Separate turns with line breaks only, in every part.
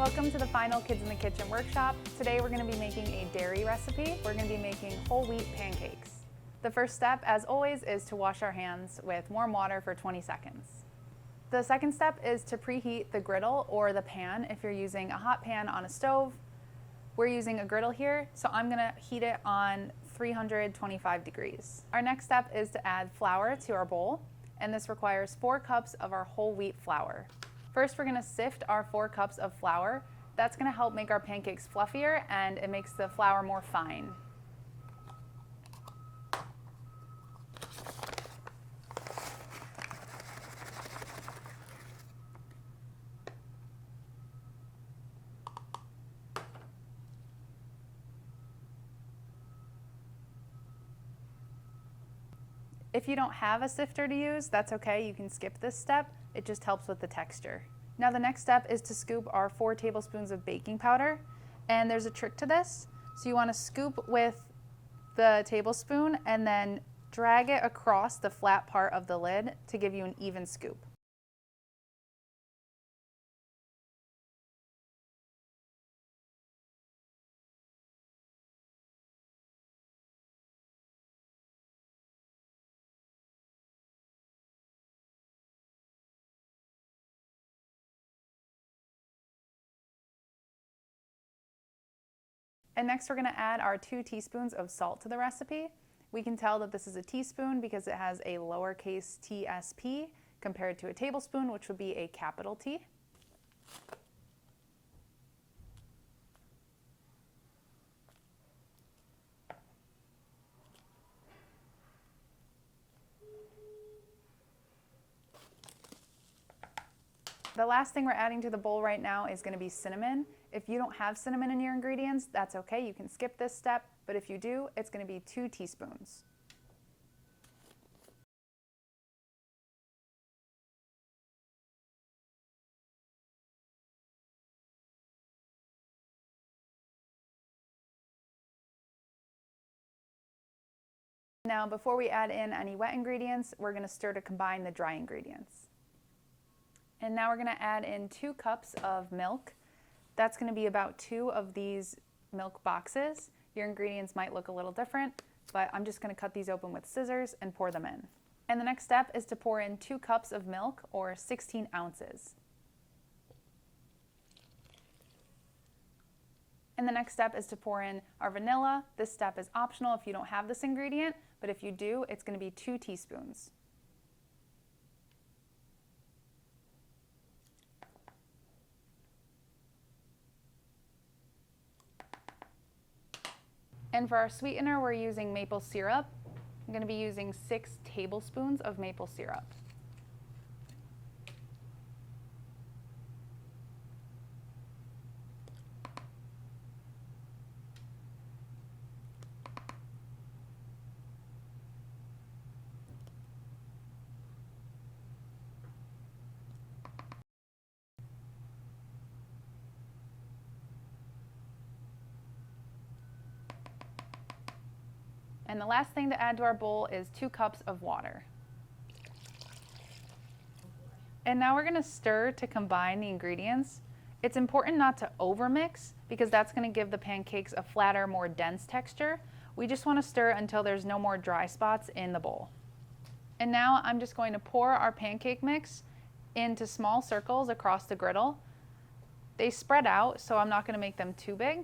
Welcome to the final Kids in the Kitchen workshop. Today we're going to be making a dairy recipe. We're going to be making whole wheat pancakes. The first step, as always, is to wash our hands with warm water for 20 seconds. The second step is to preheat the griddle or the pan if you're using a hot pan on a stove. We're using a griddle here, so I'm going to heat it on 325 degrees. Our next step is to add flour to our bowl, and this requires 4 cups of our whole wheat flour. First, we're going to sift our 4 cups of flour. That's going to help make our pancakes fluffier, and it makes the flour more fine. If you don't have a sifter to use, that's okay, you can skip this step. It just helps with the texture. Now the next step is to scoop our 4 tablespoons of baking powder, and there's a trick to this. So you want to scoop with the tablespoon and then drag it across the flat part of the lid to give you an even scoop. And next we're going to add our 2 teaspoons of salt to the recipe. We can tell that this is a teaspoon because it has a lowercase tsp compared to a tablespoon, which would be a capital T. The last thing we're adding to the bowl right now is going to be cinnamon. If you don't have cinnamon in your ingredients, that's okay, you can skip this step, but if you do, it's going to be 2 teaspoons. Now, before we add in any wet ingredients, we're going to stir to combine the dry ingredients. And now we're going to add in 2 cups of milk. That's going to be about 2 of these milk boxes. Your ingredients might look a little different, but I'm just going to cut these open with scissors and pour them in. And the next step is to pour in 2 cups of milk, or 16 ounces. And the next step is to pour in our vanilla. This step is optional if you don't have this ingredient, but if you do, it's going to be 2 teaspoons. And for our sweetener, we're using maple syrup. I'm going to be using 6 tablespoons of maple syrup. And the last thing to add to our bowl is 2 cups of water. And now we're going to stir to combine the ingredients. It's important not to overmix because that's going to give the pancakes a flatter, more dense texture. We just want to stir until there's no more dry spots in the bowl. And now I'm just going to pour our pancake mix into small circles across the griddle. They spread out, so I'm not going to make them too big.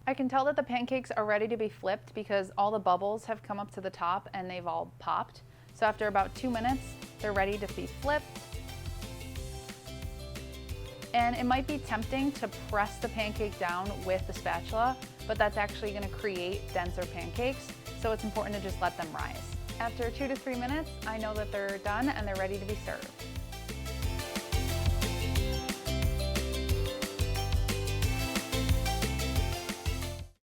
I can tell that the pancakes are ready to be flipped because all the bubbles have come up to the top and they've all popped. So after about 2 minutes, they're ready to be flipped. And it might be tempting to press the pancake down with the spatula, but that's actually going to create denser pancakes, so it's important to just let them rise. After 2 to 3 minutes, I know that they're done and they're ready to be served.